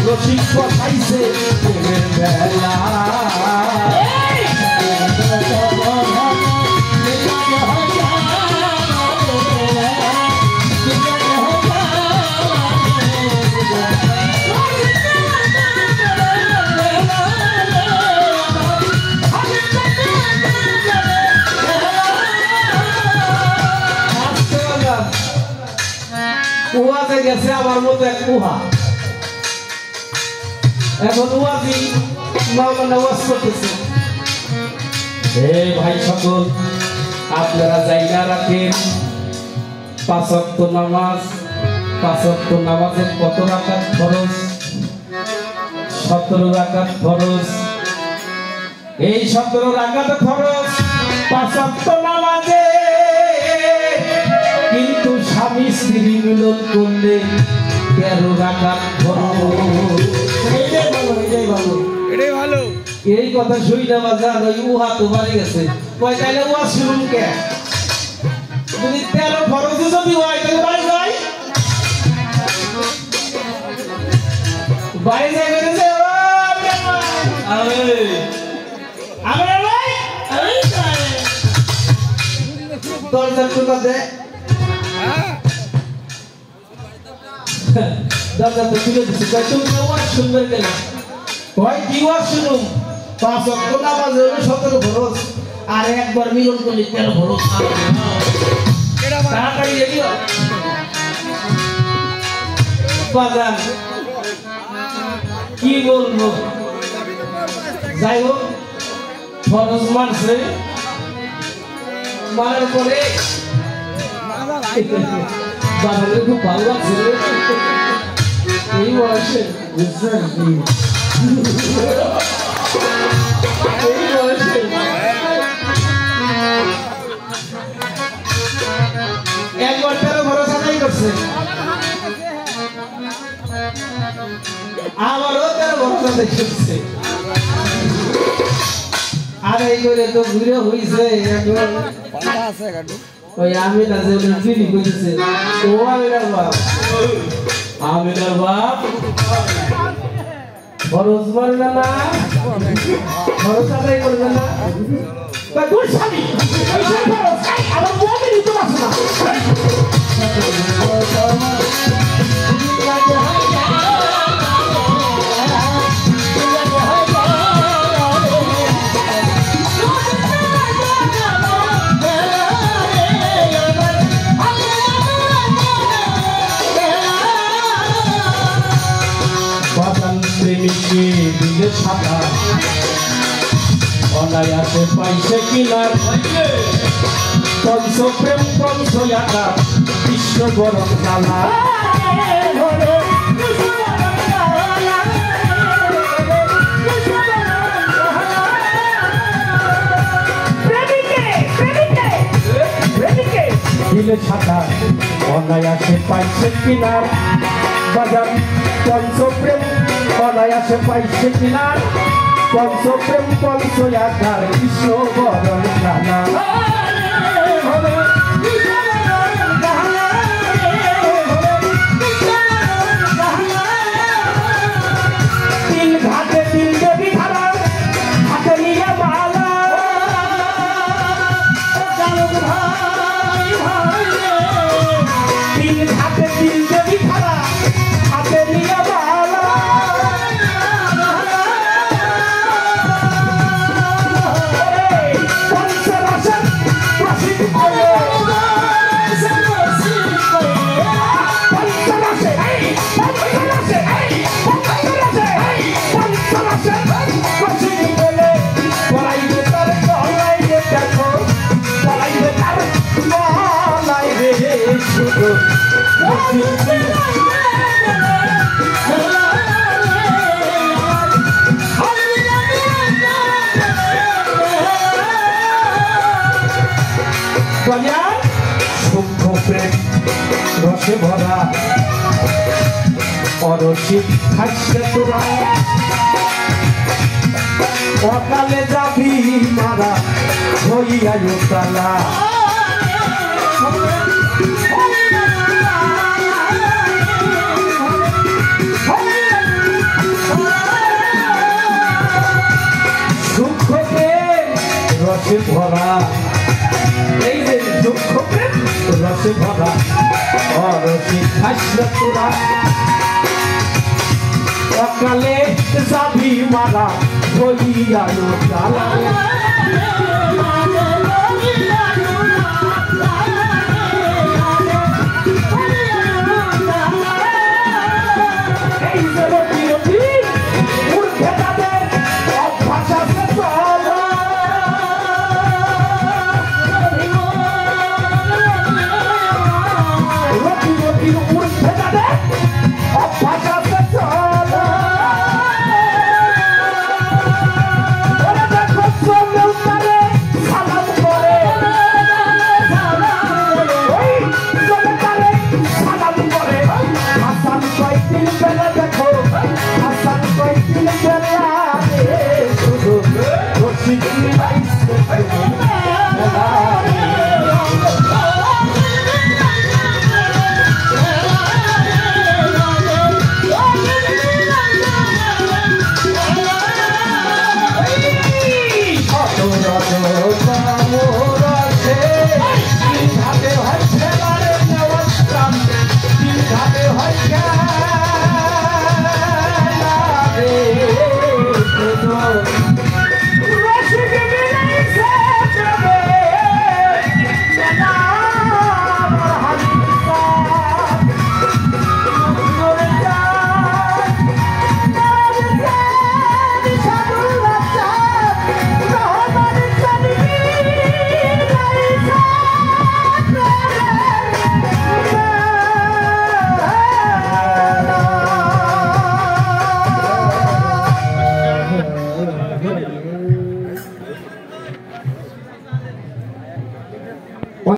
রসিক পঠাইছে প্রেমের বেলা উহাতে গেছে আমার মতো এক উহা এখন ওয়াজি মাওলানা ওয়াজ করতেছে হে ভাই সকল আপনারা জায়গা রাখেন 5 ওয়াক্ত নামাজ 5 ওয়াক্ত নামাজের কত রাকাত ফরজ 17 রাকাত ফরজ এই 17 রাকাত ফরজ 5 ওয়াক্ত নামাজে কিন্তু স্বামী স্ত্রী মিলন করলে 13 রাকাত ফরজ এটাই ভালো এই কথা শুই না বাজার ওই উহা তো বাড়ি গেছে কয় তাইলে উহা শুনুন কে যদি 13 ফরজ যদি হয় তাহলে বাড়ি যায় বাড়ি যায় গেছে আরে আরে ভাই আরে দরজা খুলে দে দরজা তো খুলে দিছে কয় তুমি ওয়াজ শুনবে কেন কয় কি ওয়াজ শুনুম 5 ওয়াক্ত নামাজ হলো 17 ফরজ আর একবার মিলন করলে 13 ফরজ তাড়াতাড়ি এদিও বাজান কি বলবো যাই হোক ফরজ মানছে মানার পরে বাজারে খুব ভালো লাগছে এই বয়সে বুঝছেন এই বয়সে একবার 13 ভরসা নাই করছে আমারও 13 ভরসা দেখছে আর এই করে তো ঘুরে হইছে একবার পাতা আছে গাডু ওই আমি না যে ফিরি কইছে ও আমিনার বাপ আমিনার বাপ ফরজ মারবে না ফরজ আদায় করবে না তা দূর স্বামী আমার মুমিন তো আছে না প্রেমিকে দিলে ছাতা অনায়াসে পাইছে কিনার পঞ্চ প্রেম পঞ্চ আটা বিশ্ব গরম জ্বালা দিলে ছাতা অনায়াসে পাইছে কিনার বাজার পঞ্চপ্রেম অনায়াসে পাইছে কিনার পঞ্চপ্রেম পঞ্চ আকার কৃষ্ণ বরণ জানা তিন ঘাটে তিন দেবী ধারা হাতে নিয়ে মালা তিন ঘাটে তিন দেবী ধারা হাতে নিয়ে মালা পঞ্চরাসন প্রসিদ্ধ করে রসে ভরা অরসিক খাইছে তোরা অকালে যাবি মারা হইয়া তালা রসে ভরা এই যে দুঃখকে রসে ভরা অরসে খাসলে তোরা অকালে যাবি মারা বলিয়া জ্বালা এই যে রতি রতি উঠে তাদের অভ্যাস আছে Yeah.